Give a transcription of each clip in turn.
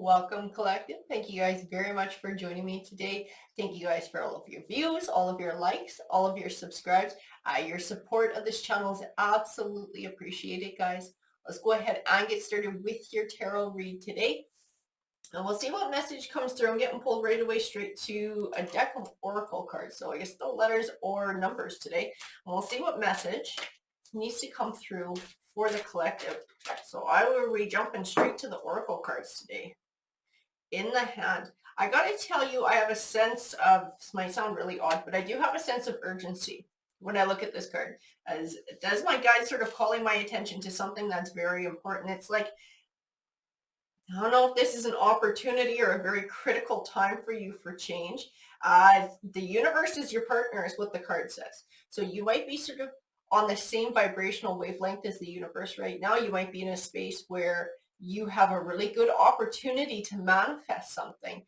Welcome, Collective. Thank you guys very much for joining me today. Thank you guys for all of your views, all of your likes, all of your subscribes. Your support of this channel is absolutely appreciated, guys. Let's go ahead and get started with your tarot read today. And we'll see what message comes through. I'm getting pulled right away straight to a deck of oracle cards. So I guess the letters or numbers today. And we'll see what message needs to come through for the collective. So I will be jumping straight to the oracle cards today. In the hand, I gotta tell you, I have a sense of, this might sound really odd, but I do have a sense of urgency when I look at this card, as does my guide sort of calling my attention to something that's very important. It's like, I don't know if this is an opportunity or a very critical time for you for change. The universe is your partner is what the card says. So you might be sort of on the same vibrational wavelength as the universe right now. You might be in a space where you have a really good opportunity to manifest something.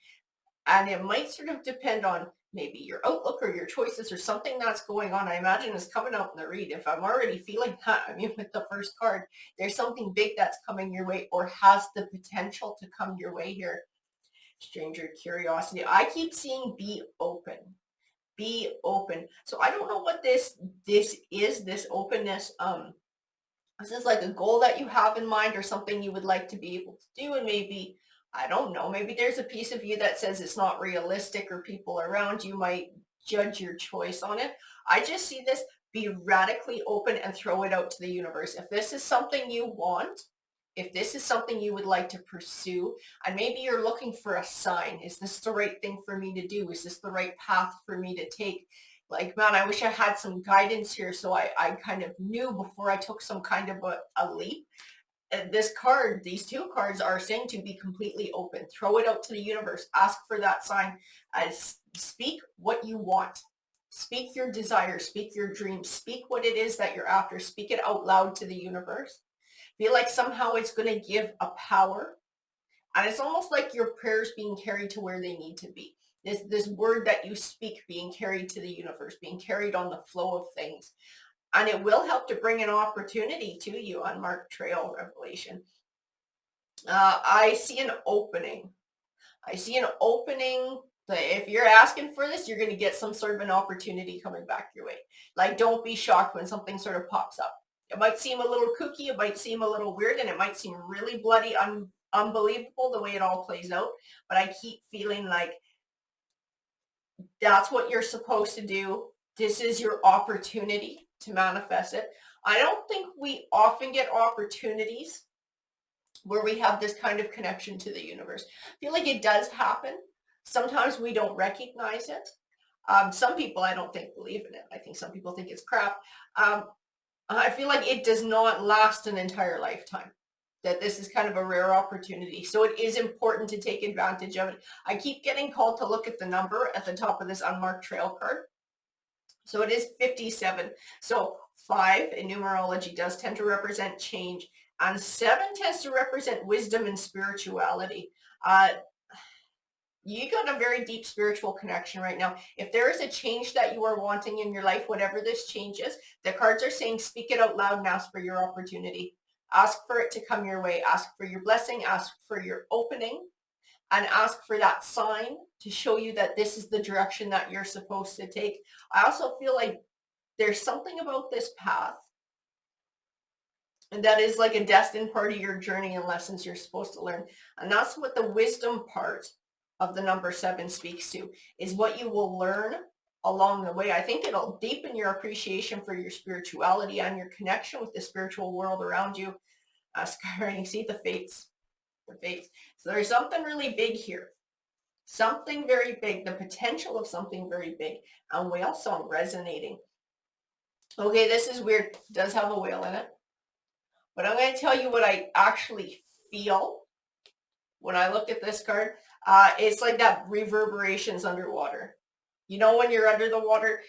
And it might sort of depend on maybe your outlook or your choices or something that's going on. I imagine is coming out in the read. If I'm already feeling that, I mean, with the first card, there's something big that's coming your way or has the potential to come your way here. Stranger curiosity. I keep seeing be open. Be open. So I don't know what this is, this openness. This is like a goal that you have in mind or something you would like to be able to do. And maybe, I don't know, maybe there's a piece of you that says it's not realistic or people around you might judge your choice on it. I just see this, be radically open and throw it out to the universe. If this is something you want, if this is something you would like to pursue, and maybe you're looking for a sign, is this the right thing for me to do? Is this the right path for me to take? Like, man, I wish I had some guidance here so I kind of knew before I took some kind of a leap. And this card, these two cards are saying to be completely open. Throw it out to the universe. Ask for that sign. Speak what you want. Speak your desire. Speak your dreams. Speak what it is that you're after. Speak it out loud to the universe. Feel like somehow it's going to give a power. And it's almost like your prayers being carried to where they need to be. This word that you speak being carried to the universe, being carried on the flow of things. And it will help to bring an opportunity to you on Mark Trail Revelation. I see an opening. I see an opening. If you're asking for this, you're going to get some sort of an opportunity coming back your way. Like, don't be shocked when something sort of pops up. It might seem a little kooky, it might seem a little weird, and it might seem really bloody, unbelievable the way it all plays out. But I keep feeling like that's what you're supposed to do. This is your opportunity to manifest it. I don't think we often get opportunities where we have this kind of connection to the universe. I feel like it does happen. Sometimes we don't recognize it. Some people, I don't think, believe in it. I think some people think it's crap. I feel like it does not last an entire lifetime, that this is kind of a rare opportunity. So it is important to take advantage of it. I keep getting called to look at the number at the top of this unmarked trail card. So it is 57. So 5 in numerology does tend to represent change, and 7 tends to represent wisdom and spirituality. You got a very deep spiritual connection right now. If there is a change that you are wanting in your life, whatever this change is, the cards are saying speak it out loud and ask for your opportunity. Ask for it to come your way. Ask for your blessing. Ask for your opening. And ask for that sign to show you that this is the direction that you're supposed to take. I also feel like there's something about this path and that is like a destined part of your journey and lessons you're supposed to learn. And that's what the wisdom part of the number 7 speaks to, is what you will learn along the way. I think it'll deepen your appreciation for your spirituality and your connection with the spiritual world around you. Skywriting, see the fates. The fates. So there's something really big here. Something very big, the potential of something very big. And whale song resonating. Okay, this is weird. It does have a whale in it. But I'm going to tell you what I actually feel when I look at this card. It's like that reverberations underwater. You know, when you're under the water,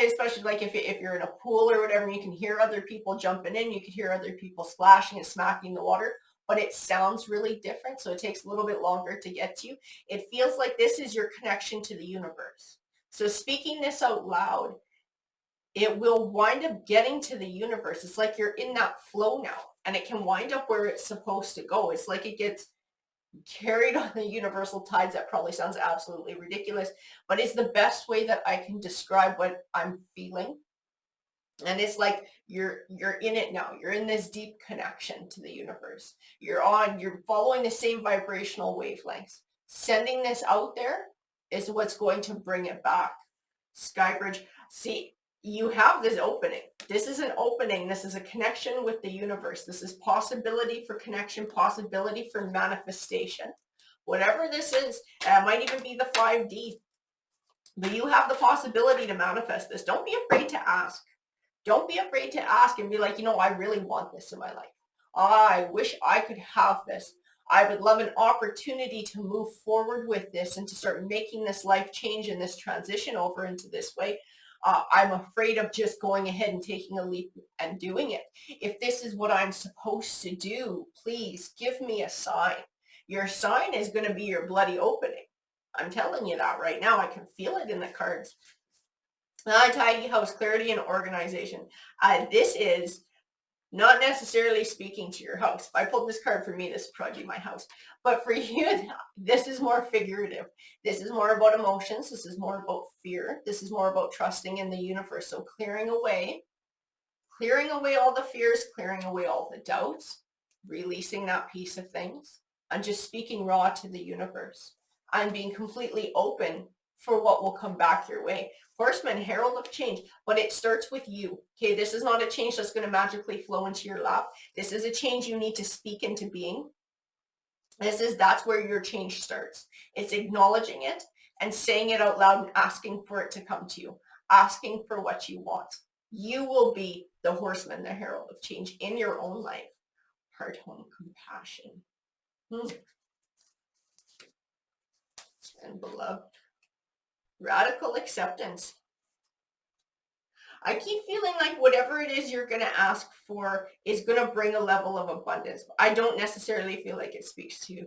especially like if you're in a pool or whatever, you can hear other people jumping in, you can hear other people splashing and smacking the water, but it sounds really different. So it takes a little bit longer to get to you. It feels like this is your connection to the universe. So speaking this out loud, it will wind up getting to the universe. It's like you're in that flow now, and it can wind up where it's supposed to go. It's like it gets carried on the universal tides. That probably sounds absolutely ridiculous, but it's the best way that I can describe what I'm feeling. And it's like you're in it now. You're in this deep connection to the universe. You're following the same vibrational wavelengths. Sending this out there is what's going to bring it back. Skybridge, see, you have this opening. This is an opening. This is a connection with the universe. This is possibility for connection, possibility for manifestation. Whatever this is, it might even be the 5D, but you have the possibility to manifest this. Don't be afraid to ask. Don't be afraid to ask and be like, I really want this in my life. I wish I could have this. I would love an opportunity to move forward with this and to start making this life change and this transition over into this way. I'm afraid of just going ahead and taking a leap and doing it. If this is what I'm supposed to do, please give me a sign. Your sign is going to be your bloody opening. I'm telling you that right now. I can feel it in the cards. Tidy house, clarity, and organization. This is not necessarily speaking to your house. If I pulled this card for me, this would probably be my house. But for you, this is more figurative. This is more about emotions. This is more about fear. This is more about trusting in the universe. So clearing away all the fears, clearing away all the doubts, releasing that piece of things, and just speaking raw to the universe and being completely open for what will come back your way. Horseman, herald of change, but it starts with you. Okay, this is not a change that's going to magically flow into your lap. This is a change you need to speak into being. That's where your change starts. It's acknowledging it and saying it out loud and asking for it to come to you, asking for what you want. You will be the horseman, the herald of change in your own life. Heart, home, compassion. And beloved. Radical acceptance. I keep feeling like whatever it is you're going to ask for is going to bring a level of abundance. I don't necessarily feel like it speaks to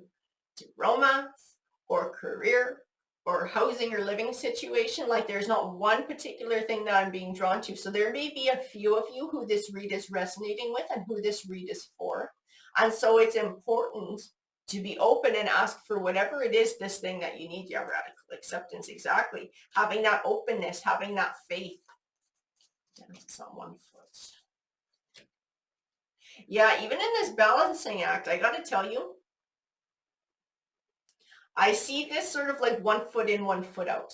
romance or career or housing or living situation. Like there's not one particular thing that I'm being drawn to. So there may be a few of you who this read is resonating with and who this read is for. And so it's important to be open and ask for whatever it is, this thing that you need. Yeah, radical acceptance, exactly. Having that openness, having that faith. It's on one foot. Yeah, even in this balancing act, I got to tell you, I see this sort of like 1 foot in, 1 foot out.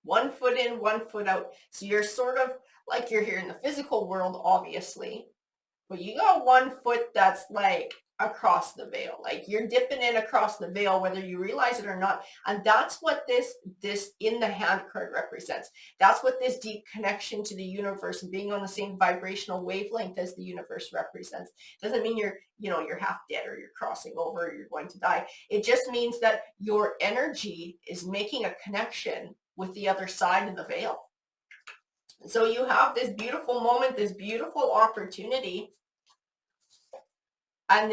1 foot in, 1 foot out. So you're sort of like you're here in the physical world, obviously, but you got 1 foot that's like across the veil. Like you're dipping in across the veil, whether you realize it or not. And that's what this in the hand card represents. That's what this deep connection to the universe and being on the same vibrational wavelength as the universe represents. Doesn't mean you're half dead or you're crossing over or you're going to die. It just means that your energy is making a connection with the other side of the veil. So you have this beautiful moment, this beautiful opportunity, and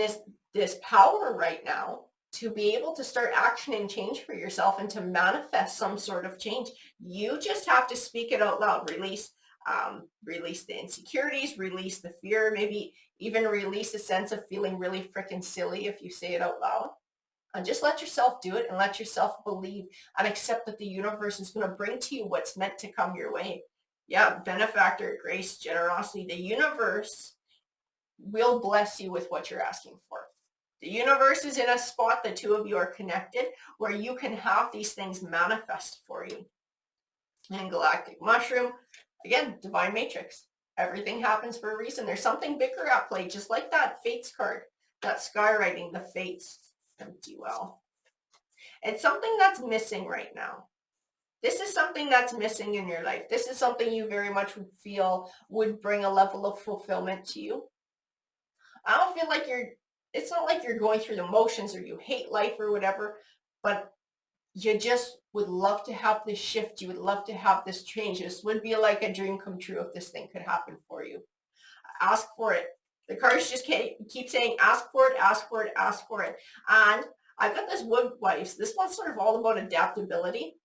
this power right now to be able to start action and change for yourself and to manifest some sort of change. You just have to speak it out loud. Release the insecurities, release the fear, maybe even release a sense of feeling really freaking silly if you say it out loud. And just let yourself do it and let yourself believe and accept that the universe is going to bring to you what's meant to come your way. Yeah, benefactor, grace, generosity. The universe will bless you with what you're asking for. The universe is in a spot, the two of you are connected, where you can have these things manifest for you. And galactic mushroom, again, divine matrix. Everything happens for a reason. There's something bigger at play, just like that fates card, that skywriting, the fates. Empty well. It's something that's missing right now. This is something that's missing in your life. This is something you very much would feel would bring a level of fulfillment to you. I don't feel like it's not like you're going through the motions or you hate life or whatever, but you just would love to have this shift. You would love to have this change. This would be like a dream come true if this thing could happen for you. Ask for it. The cards just keep saying, ask for it, ask for it, ask for it. And I've got this wood wives. This one's sort of all about adaptability.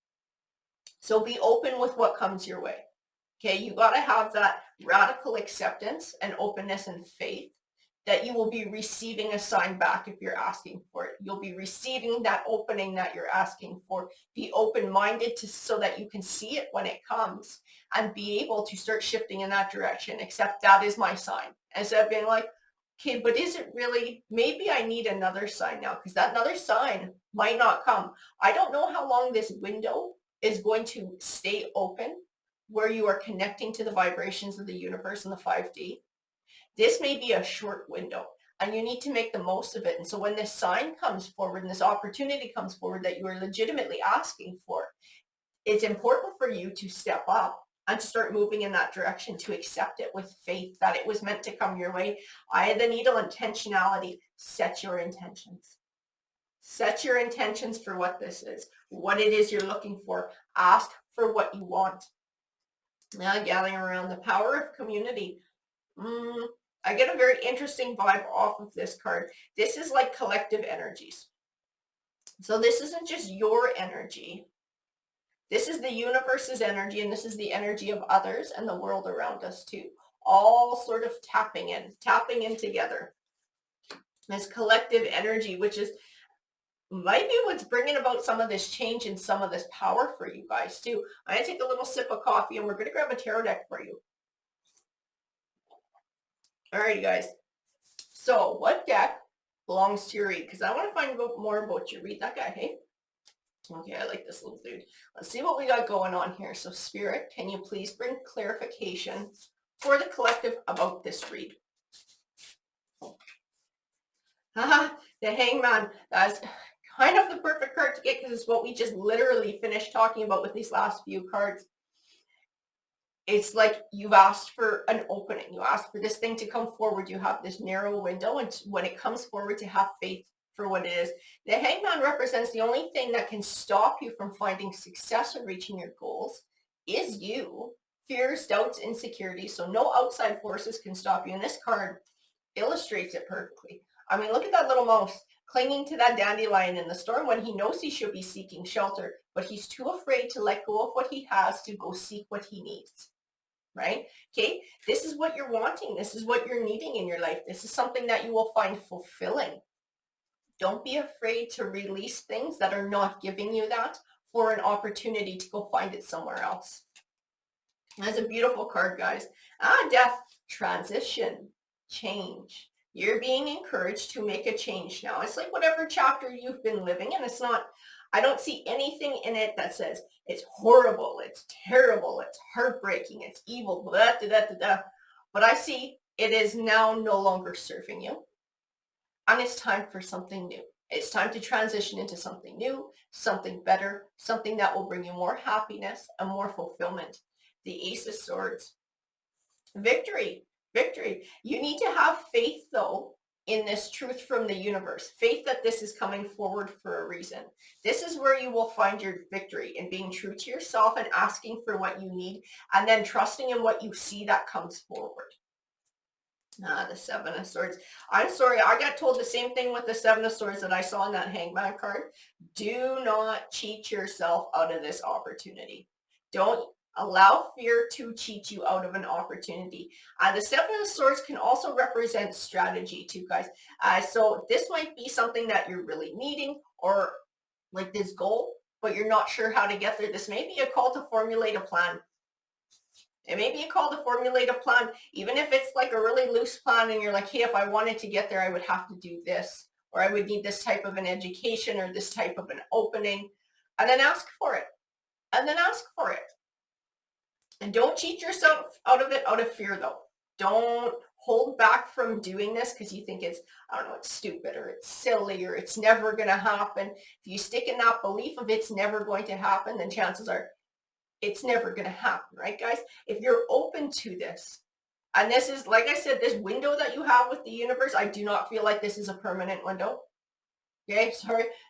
So be open with what comes your way. Okay, you got to have that radical acceptance and openness and faith that you will be receiving a sign back if you're asking for it. You'll be receiving that opening that you're asking for. Be open-minded to so that you can see it when it comes and be able to start shifting in that direction. Except that is my sign. Instead of being like, okay, but is it really, maybe I need another sign now because that another sign might not come. I don't know how long this window is going to stay open where you are connecting to the vibrations of the universe in the 5D. This may be a short window and you need to make the most of it. And so when this sign comes forward and this opportunity comes forward that you are legitimately asking for, it's important for you to step up and to start moving in that direction, to accept it with faith that it was meant to come your way. Eye of the needle, intentionality. Set your intentions. Set your intentions for what this is, what it is you're looking for. Ask for what you want. Now, gathering around the power of community. I get a very interesting vibe off of this card. This is like collective energies. So this isn't just your energy. This is the universe's energy, and this is the energy of others and the world around us too. All sort of tapping in together. This collective energy, which is might be what's bringing about some of this change and some of this power for you guys too. I'm going to take a little sip of coffee and we're going to grab a tarot deck for you. All right, guys. So what deck belongs to your read? Because I want to find out more about you. Read that guy, hey? Okay, I like this little dude. Let's see what we got going on here. So Spirit, can you please bring clarification for the collective about this read? Haha, the Hangman. That's kind of the perfect card to get because it's what we just literally finished talking about with these last few cards. It's like you've asked for an opening. You asked for this thing to come forward. You have this narrow window, and when it comes forward, to have faith for what it is. The Hangman represents the only thing that can stop you from finding success or reaching your goals is you. Fears, doubts, insecurities. So no outside forces can stop you. And this card illustrates it perfectly. I mean, look at that little mouse clinging to that dandelion in the storm when he knows he should be seeking shelter, but he's too afraid to let go of what he has to go seek what he needs. Right? Okay. This is what you're wanting. This is what you're needing in your life. This is something that you will find fulfilling. Don't be afraid to release things that are not giving you that for an opportunity to go find it somewhere else. That's a beautiful card, guys. Death, transition, change. You're being encouraged to make a change now. It's like whatever chapter you've been living in. It's not, I don't see anything in it that says it's horrible, it's terrible, it's heartbreaking, it's evil, blah, da, da, da, da. But I see it is now no longer serving you. And it's time for something new. It's time to transition into something new, something better, something that will bring you more happiness and more fulfillment. The Ace of Swords. Victory, victory. You need to have faith, though, in this truth from the universe. Faith that this is coming forward for a reason. This is where you will find your victory, in being true to yourself and asking for what you need, and then trusting in what you see that comes forward. The Seven of Swords. I'm sorry, I got told the same thing with the Seven of Swords that I saw in that Hangman card. Do not cheat yourself out of this opportunity. Don't allow fear to cheat you out of an opportunity. The Seven of Swords can also represent strategy too, guys. So this might be something that you're really needing, or like this goal, but you're not sure how to get there. This may be a call to formulate a plan. It may be a call to formulate a plan, even if it's like a really loose plan and you're like, hey, if I wanted to get there, I would have to do this, or I would need this type of an education or this type of an opening, and then ask for it. And then ask for it. And don't cheat yourself out of it out of fear, though. Don't hold back from doing this because you think it's, I don't know, it's stupid or it's silly or it's never going to happen. If you stick in that belief of it's never going to happen, then chances are it's never going to happen, right, guys? If you're open to this, and this is, like I said, this window that you have with the universe, I do not feel like this is a permanent window. Okay,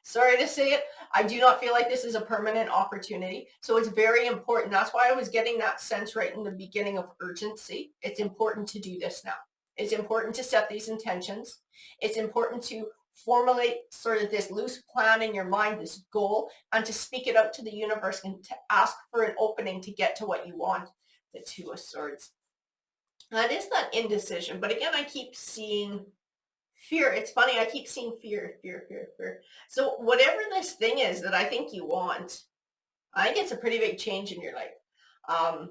sorry to say it. I do not feel like this is a permanent opportunity. So it's very important. That's why I was getting that sense right in the beginning of urgency. It's important to do this now. It's important to set these intentions. It's important to formulate sort of this loose plan in your mind, this goal, and to speak it out to the universe and to ask for an opening to get to what you want. The Two of Swords. That is that indecision. But again, I keep seeing Fear. It's funny. I keep seeing fear, fear, fear, fear. So whatever this thing is that I think you want, I think it's a pretty big change in your life. Um,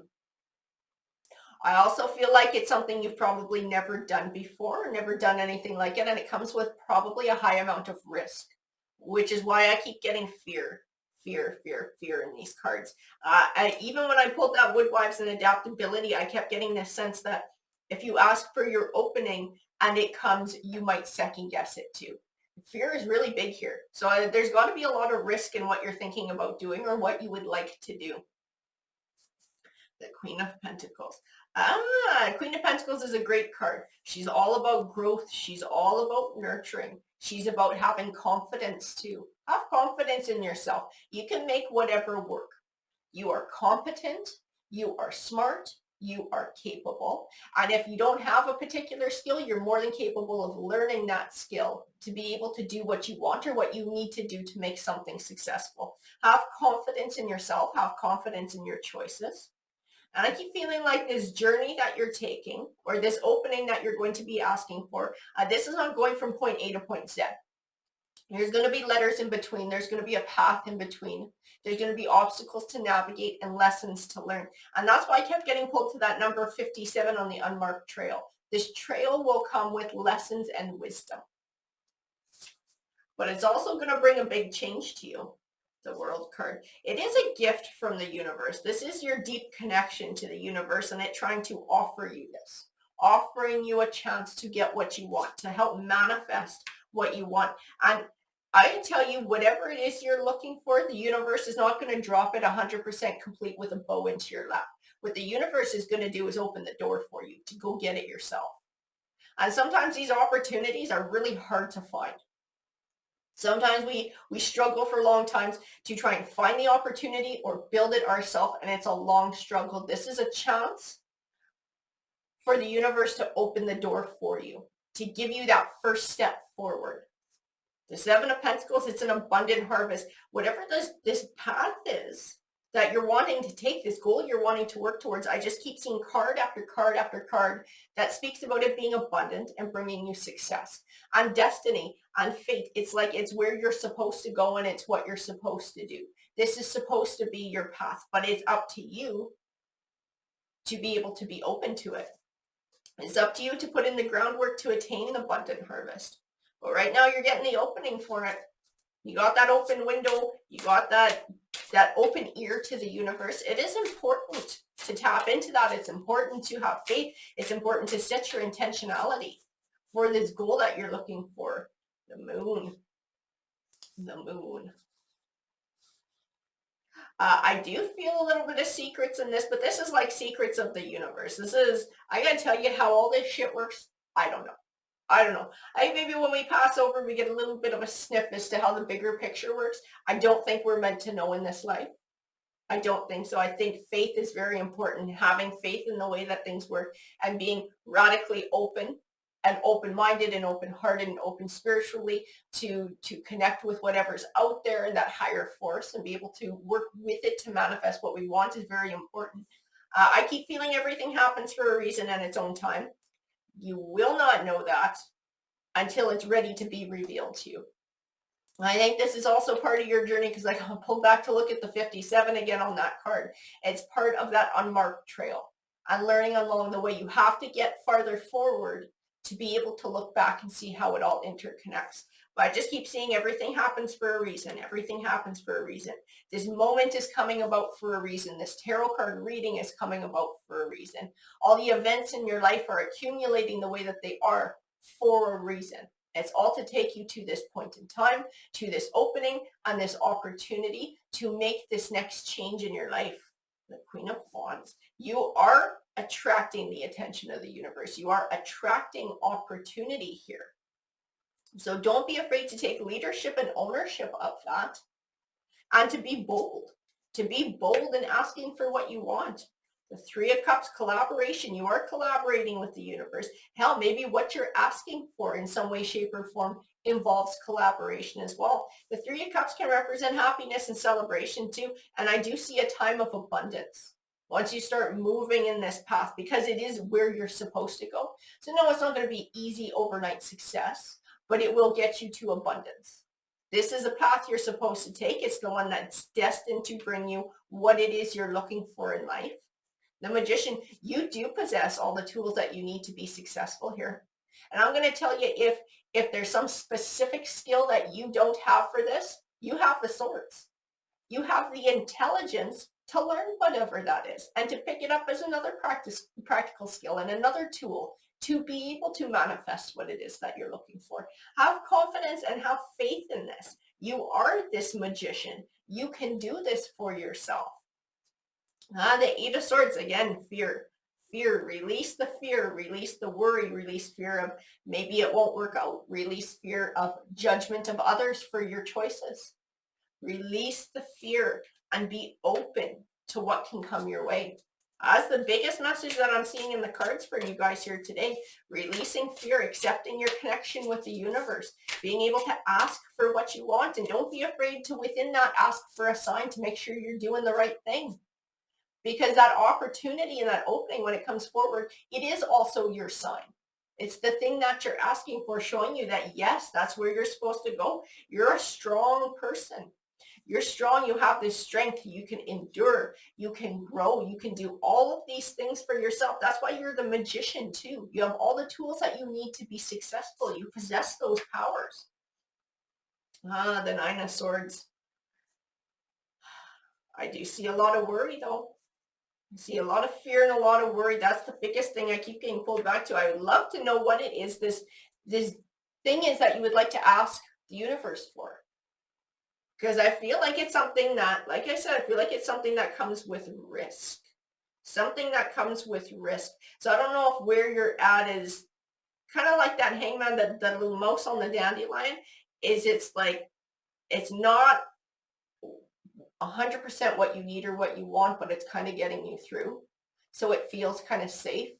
I also feel like it's something you've probably never done before, never done anything like it, and it comes with probably a high amount of risk, which is why I keep getting fear, fear, fear, fear in these cards. Even when I pulled that Woodwives and Adaptability, I kept getting this sense that if you ask for your opening and it comes, you might second guess it too. Fear is really big here. So there's got to be a lot of risk in what you're thinking about doing or what you would like to do. The Queen of Pentacles. Queen of Pentacles is a great card. She's all about growth. She's all about nurturing. She's about having confidence too. Have confidence in yourself. You can make whatever work. You are competent. You are smart. You are capable. And if you don't have a particular skill, you're more than capable of learning that skill to be able to do what you want or what you need to do to make something successful. Have confidence in yourself. Have confidence in your choices. And I keep feeling like this journey that you're taking or this opening that you're going to be asking for, this is not going from point A to point Z. There's going to be letters in between. There's going to be a path in between. There's going to be obstacles to navigate and lessons to learn. And that's why I kept getting pulled to that number 57 on the unmarked trail. This trail will come with lessons and wisdom. But it's also going to bring a big change to you. The World card. It is a gift from the universe. This is your deep connection to the universe and it trying to offer you this, offering you a chance to get what you want, to help manifest what you want. And I can tell you, whatever it is you're looking for, the universe is not going to drop it 100% complete with a bow into your lap. What the universe is going to do is open the door for you to go get it yourself. And sometimes these opportunities are really hard to find. Sometimes we struggle for long times to try and find the opportunity or build it ourselves, and it's a long struggle. This is a chance for the universe to open the door for you, to give you that first step forward. The Seven of Pentacles, it's an abundant harvest. Whatever this path is that you're wanting to take, this goal you're wanting to work towards, I just keep seeing card after card after card that speaks about it being abundant and bringing you success. And destiny and fate, it's like it's where you're supposed to go and it's what you're supposed to do. This is supposed to be your path, but it's up to you to be able to be open to it. It's up to you to put in the groundwork to attain the abundant harvest. But right now you're getting the opening for it. You got that open window. You got that open ear to the universe. It is important to tap into that. It's important to have faith. It's important to set your intentionality for this goal that you're looking for. The moon. The moon. I do feel a little bit of secrets in this, but this is like secrets of the universe. This is, I gotta tell you how all this shit works. I don't know. I don't know. I think maybe when we pass over, we get a little bit of a sniff as to how the bigger picture works. I don't think we're meant to know in this life. I don't think so. I think faith is very important. Having faith in the way that things work and being radically open and open-minded and open-hearted and open spiritually to connect with whatever's out there in that higher force and be able to work with it to manifest what we want is very important. I keep feeling everything happens for a reason and its own time. You will not know that until it's ready to be revealed to you. I think this is also part of your journey because I pulled back to look at the 57 again on that card. It's part of that unmarked trail. And learning along the way, you have to get farther forward to be able to look back and see how it all interconnects. But I just keep seeing everything happens for a reason. Everything happens for a reason. This moment is coming about for a reason. This tarot card reading is coming about for a reason. All the events in your life are accumulating the way that they are for a reason. It's all to take you to this point in time, to this opening and this opportunity to make this next change in your life. The Queen of Wands. You are attracting the attention of the universe. You are attracting opportunity here. So don't be afraid to take leadership and ownership of that and to be bold in asking for what you want. The Three of Cups, collaboration. You are collaborating with the universe. Hell, maybe what you're asking for in some way, shape, or form involves collaboration as well. The Three of Cups can represent happiness and celebration too. And I do see a time of abundance once you start moving in this path because it is where you're supposed to go. So no, it's not going to be easy overnight success. but it will get you to abundance. This is a path you're supposed to take. It's the one that's destined to bring you what it is you're looking for in life. The Magician, you do possess all the tools that you need to be successful here. And I'm going to tell you, if there's some specific skill that you don't have for this, you have the swords. You have the intelligence to learn whatever that is and to pick it up as another practical skill and another tool to be able to manifest what it is that you're looking for. Have confidence and have faith in this. You are this magician. You can do this for yourself. The Eight of Swords, again, fear. Fear, release the fear, release the worry, release fear of maybe it won't work out, release fear of judgment of others for your choices. Release the fear and be open to what can come your way. That's the biggest message that I'm seeing in the cards for you guys here today. Releasing fear, accepting your connection with the universe, being able to ask for what you want, and don't be afraid to within that ask for a sign to make sure you're doing the right thing. Because that opportunity and that opening when it comes forward, it is also your sign. It's the thing that you're asking for, showing you that, yes, that's where you're supposed to go. You're a strong person. You're strong. You have this strength. You can endure. You can grow. You can do all of these things for yourself. That's why you're the magician too. You have all the tools that you need to be successful. You possess those powers. The Nine of Swords. I do see a lot of worry though. I see a lot of fear and a lot of worry. That's the biggest thing I keep getting pulled back to. I would love to know what it is this thing is that you would like to ask the universe for. Because I feel like it's something that, like I said, I feel like it's something that comes with risk. Something that comes with risk. So I don't know if where you're at is kind of like that hangman, the little mouse on the dandelion, is it's like, it's not 100% what you need or what you want, but it's kind of getting you through. So it feels kind of safe,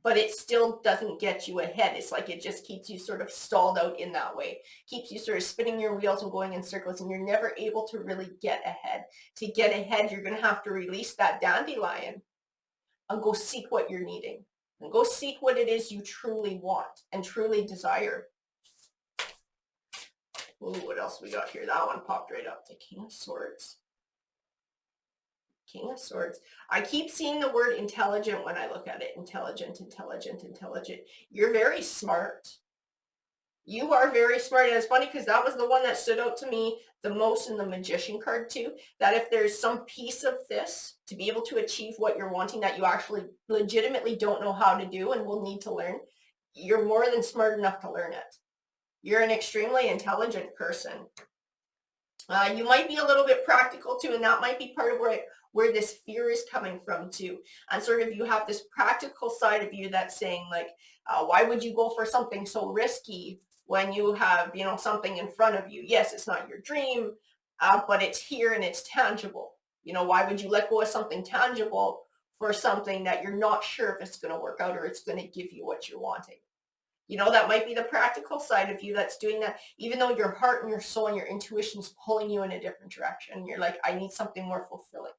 but it still doesn't get you ahead. It's like it just keeps you sort of stalled out in that way, keeps you sort of spinning your wheels and going in circles, and you're never able to really get ahead. To get ahead, you're going to have to release that dandelion and go seek what you're needing and go seek what it is you truly want and truly desire. Ooh, what else we got here? That one popped right up. The King of Swords. King of Swords. I keep seeing the word intelligent when I look at it. Intelligent, intelligent, intelligent. You're very smart. You are very smart. And it's funny because that was the one that stood out to me the most in the Magician card too. That if there's some piece of this to be able to achieve what you're wanting that you actually legitimately don't know how to do and will need to learn, you're more than smart enough to learn it. You're an extremely intelligent person. You might be a little bit practical too, and that might be part of where this fear is coming from too. And sort of you have this practical side of you that's saying like, why would you go for something so risky when you have, something in front of you? Yes, it's not your dream, but it's here and it's tangible. Why would you let go of something tangible for something that you're not sure if it's going to work out or it's going to give you what you're wanting? That might be the practical side of you that's doing that, even though your heart and your soul and your intuition is pulling you in a different direction. You're like, I need something more fulfilling.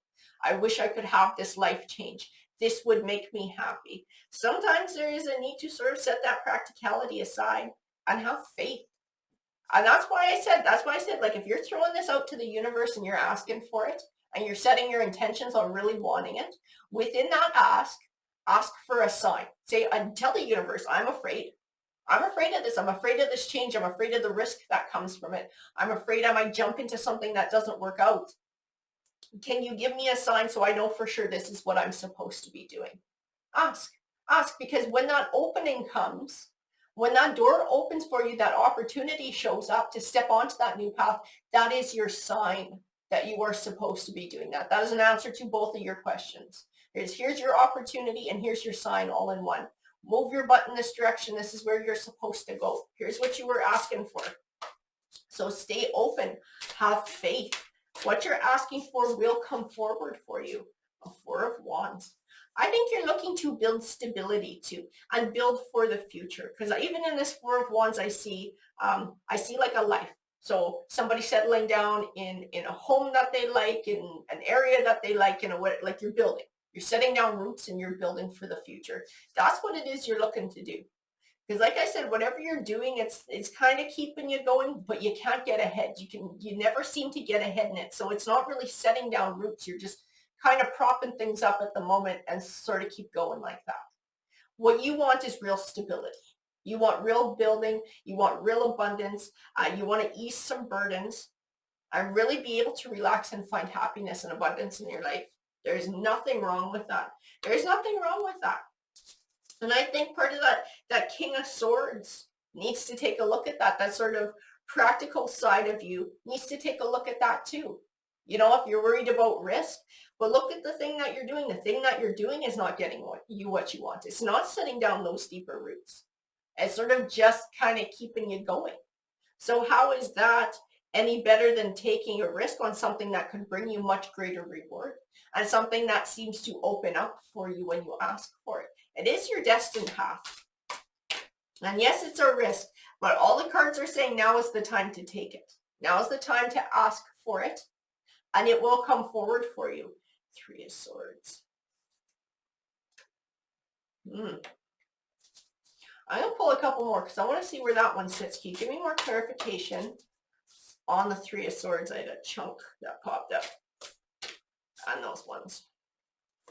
I wish I could have this life change. This would make me happy. Sometimes there is a need to sort of set that practicality aside and have faith. And that's why I said, like, if you're throwing this out to the universe and you're asking for it and you're setting your intentions on really wanting it, within that ask for a sign. Say, tell the universe, I'm afraid. I'm afraid of this. I'm afraid of this change. I'm afraid of the risk that comes from it. I'm afraid I might jump into something that doesn't work out. Can you give me a sign so I know for sure this is what I'm supposed to be doing? Ask, because when that opening comes, when that door opens for you, that opportunity shows up to step onto that new path, that is your sign that you are supposed to be doing that. That is an answer to both of your questions. Here's your opportunity and here's your sign all in one. Move your butt in this direction. This is where you're supposed to go. Here's what you were asking for. So stay open. Have faith. What you're asking for will come forward for you. A Four of Wands. I think you're looking to build stability too and build for the future. Because even in this Four of Wands, I see like a life. So somebody settling down in a home that they like, in an area that they like, like you're building. You're setting down roots and you're building for the future. That's what it is you're looking to do. Because like I said, whatever you're doing, it's kind of keeping you going, but you can't get ahead. You never seem to get ahead in it. So it's not really setting down roots. You're just kind of propping things up at the moment and sort of keep going like that. What you want is real stability. You want real building. You want real abundance. You want to ease some burdens and really be able to relax and find happiness and abundance in your life. There's nothing wrong with that. There's nothing wrong with that. And I think part of that King of Swords needs to take a look at that. That sort of practical side of you needs to take a look at that too. You know, if you're worried about risk, but look at the thing that you're doing. The thing that you're doing is not getting what you want. It's not setting down those deeper roots. It's sort of just kind of keeping you going. So how is that any better than taking a risk on something that could bring you much greater reward and something that seems to open up for you when you ask for it? It is your destined path. And yes, it's a risk, but all the cards are saying now is the time to take it. Now is the time to ask for it, and it will come forward for you. Three of Swords. I'm going to pull a couple more because I want to see where that one sits. Can you give me more clarification on the Three of Swords? I had a chunk that popped up. And those ones.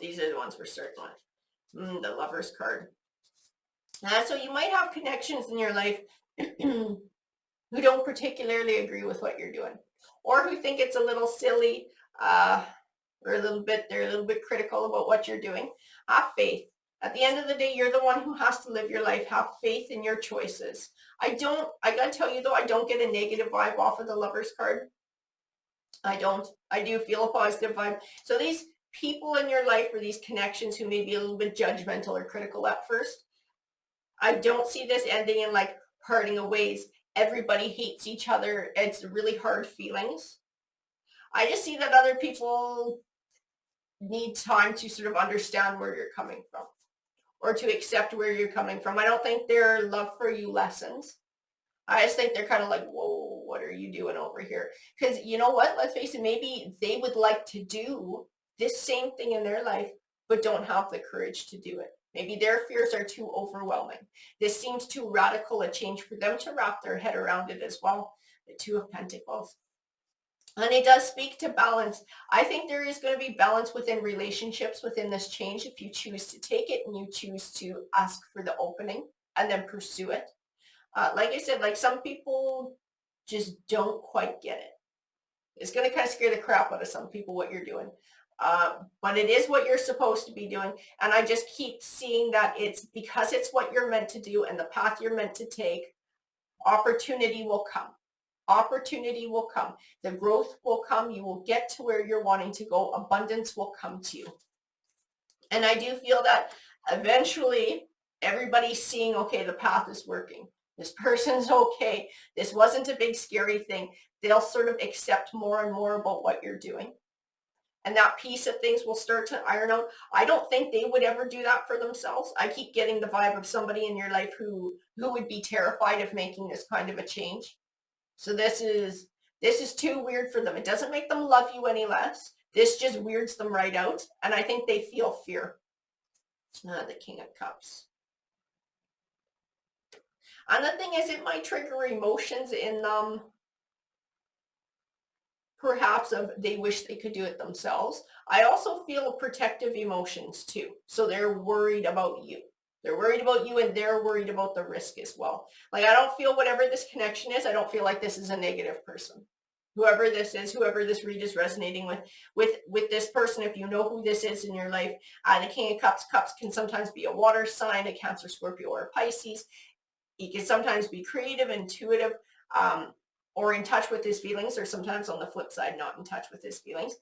These are the ones we're starting with. The Lover's card. So you might have connections in your life who don't particularly agree with what you're doing, or who think it's a little silly, or they're a little bit critical about what you're doing. Have faith. At the end of the day, you're the one who has to live your life. Have faith in your choices. I gotta tell you though, I don't get a negative vibe off of the Lover's card. I don't. I do feel a positive vibe. So these people in your life or these connections who may be a little bit judgmental or critical at first, I don't see this ending in like parting of ways. Everybody hates each other. It's really hard feelings. I just see that other people need time to sort of understand where you're coming from or to accept where you're coming from. I don't think their love for you lessens. I just think they're kind of like, whoa, what are you doing over here? Because you know what? Let's face it, maybe they would like to do this same thing in their life, but don't have the courage to do it. Maybe their fears are too overwhelming. This seems too radical a change for them to wrap their head around it as well. The Two of Pentacles. And it does speak to balance. I think there is going to be balance within relationships within this change if you choose to take it and you choose to ask for the opening and then pursue it. Like I said, like some people just don't quite get it. It's going to kind of scare the crap out of some people what you're doing. But it is what you're supposed to be doing. And I just keep seeing that it's because it's what you're meant to do and the path you're meant to take, opportunity will come. Opportunity will come. The growth will come. You will get to where you're wanting to go. Abundance will come to you. And I do feel that eventually everybody's seeing, okay, the path is working. This person's okay. This wasn't a big scary thing. They'll sort of accept more and more about what you're doing. And that piece of things will start to iron out. I don't think they would ever do that for themselves. I keep getting the vibe of somebody in your life who would be terrified of making this kind of a change. So this is too weird for them. It doesn't make them love you any less. This just weirds them right out. And I think they feel fear. The King of Cups. And the thing is, it might trigger emotions in them. Perhaps of they wish they could do it themselves. I also feel protective emotions too. So they're worried about you. They're worried about you and they're worried about the risk as well. Like I don't feel whatever this connection is, I don't feel like this is a negative person. Whoever this is, whoever this read is resonating with this person, if you know who this is in your life, the King of Cups. Cups can sometimes be a water sign, a Cancer, Scorpio, or a Pisces. He can sometimes be creative, intuitive, or in touch with his feelings, or sometimes on the flip side, not in touch with his feelings.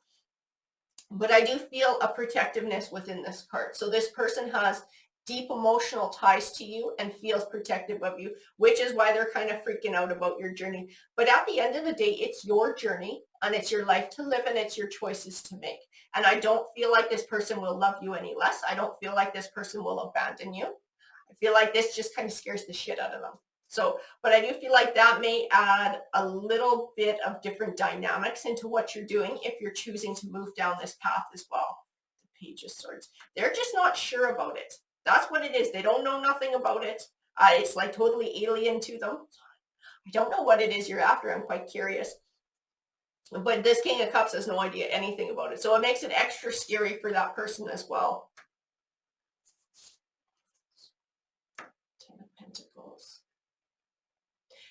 But I do feel a protectiveness within this card. So this person has deep emotional ties to you and feels protective of you, which is why they're kind of freaking out about your journey. But at the end of the day, it's your journey and it's your life to live and it's your choices to make. And I don't feel like this person will love you any less. I don't feel like this person will abandon you. I feel like this just kind of scares the shit out of them. So, but I do feel like that may add a little bit of different dynamics into what you're doing if you're choosing to move down this path as well. The Page of Swords. They're just not sure about it. That's what it is. They don't know nothing about it. It's like totally alien to them. I don't know what it is you're after. I'm quite curious. But this King of Cups has no idea anything about it. So it makes it extra scary for that person as well. Ten of Pentacles.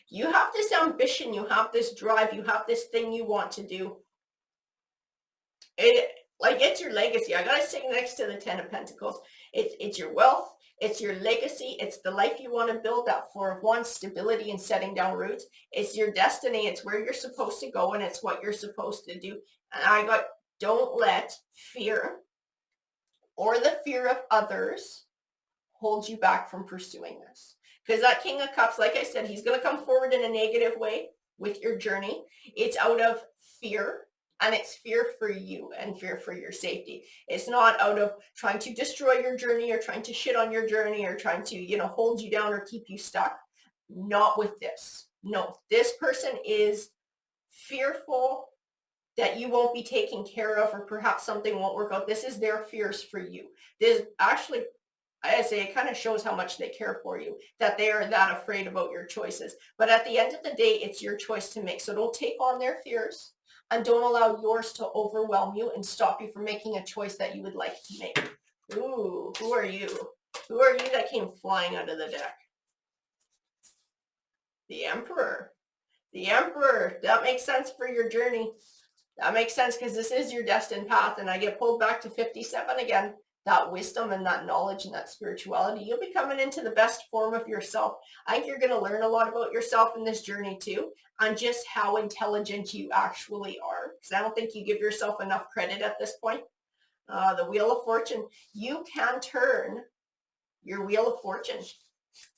You have this ambition, you have this drive, you have this thing you want to do. It's your legacy. I gotta sit next to the Ten of Pentacles. It's your wealth, it's your legacy, it's the life you want to build, that Four of Wands, stability and setting down roots. It's your destiny, it's where you're supposed to go, and it's what you're supposed to do. And don't let fear or the fear of others hold you back from pursuing this. Because that King of Cups, like I said, he's going to come forward in a negative way with your journey. It's out of fear, and it's fear for you and fear for your safety. It's not out of trying to destroy your journey or trying to shit on your journey or trying to, hold you down or keep you stuck. Not with this. No, this person is fearful that you won't be taken care of, or perhaps something won't work out. This is their fears for you. This actually, I say, it kind of shows how much they care for you, that they are that afraid about your choices. But at the end of the day, it's your choice to make. So don't take on their fears, and don't allow yours to overwhelm you and stop you from making a choice that you would like to make. Ooh, who are you? Who are you that came flying out of the deck? The Emperor. The Emperor. That makes sense for your journey. That makes sense, because this is your destined path. And I get pulled back to 57 again. That wisdom and that knowledge and that spirituality. You'll be coming into the best form of yourself. I think you're going to learn a lot about yourself in this journey too, and just how intelligent you actually are. Because I don't think you give yourself enough credit at this point. The Wheel of Fortune. You can turn your Wheel of Fortune.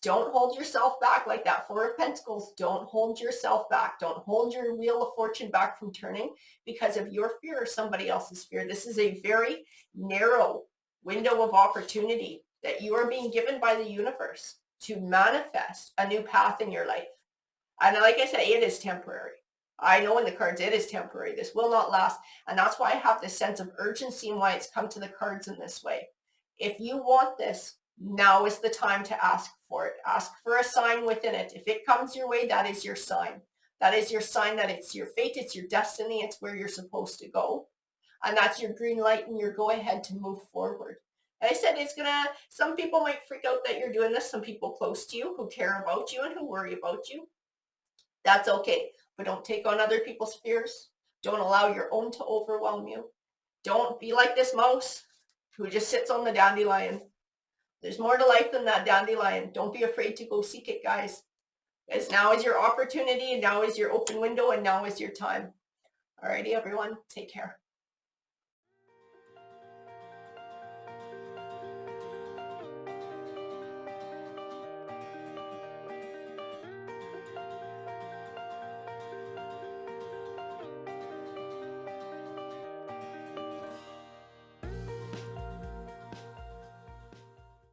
Don't hold yourself back like that Four of Pentacles. Don't hold yourself back. Don't hold your Wheel of Fortune back from turning because of your fear or somebody else's fear. This is a very narrow window of opportunity that you are being given by the universe to manifest a new path in your life. And like I said, it is temporary. I know in the cards it is temporary. This will not last. And that's why I have this sense of urgency and why it's come to the cards in this way. If you want this, now is the time to ask for it. Ask for a sign within it. If it comes your way, that is your sign. That is your sign that it's your fate, it's your destiny, it's where you're supposed to go. And that's your green light and your go ahead to move forward. And I said, some people might freak out that you're doing this, some people close to you who care about you and who worry about you. That's okay. But don't take on other people's fears. Don't allow your own to overwhelm you. Don't be like this mouse who just sits on the dandelion. There's more to life than that dandelion. Don't be afraid to go seek it, guys. Because now is your opportunity, and now is your open window, and now is your time. Alrighty, everyone. Take care.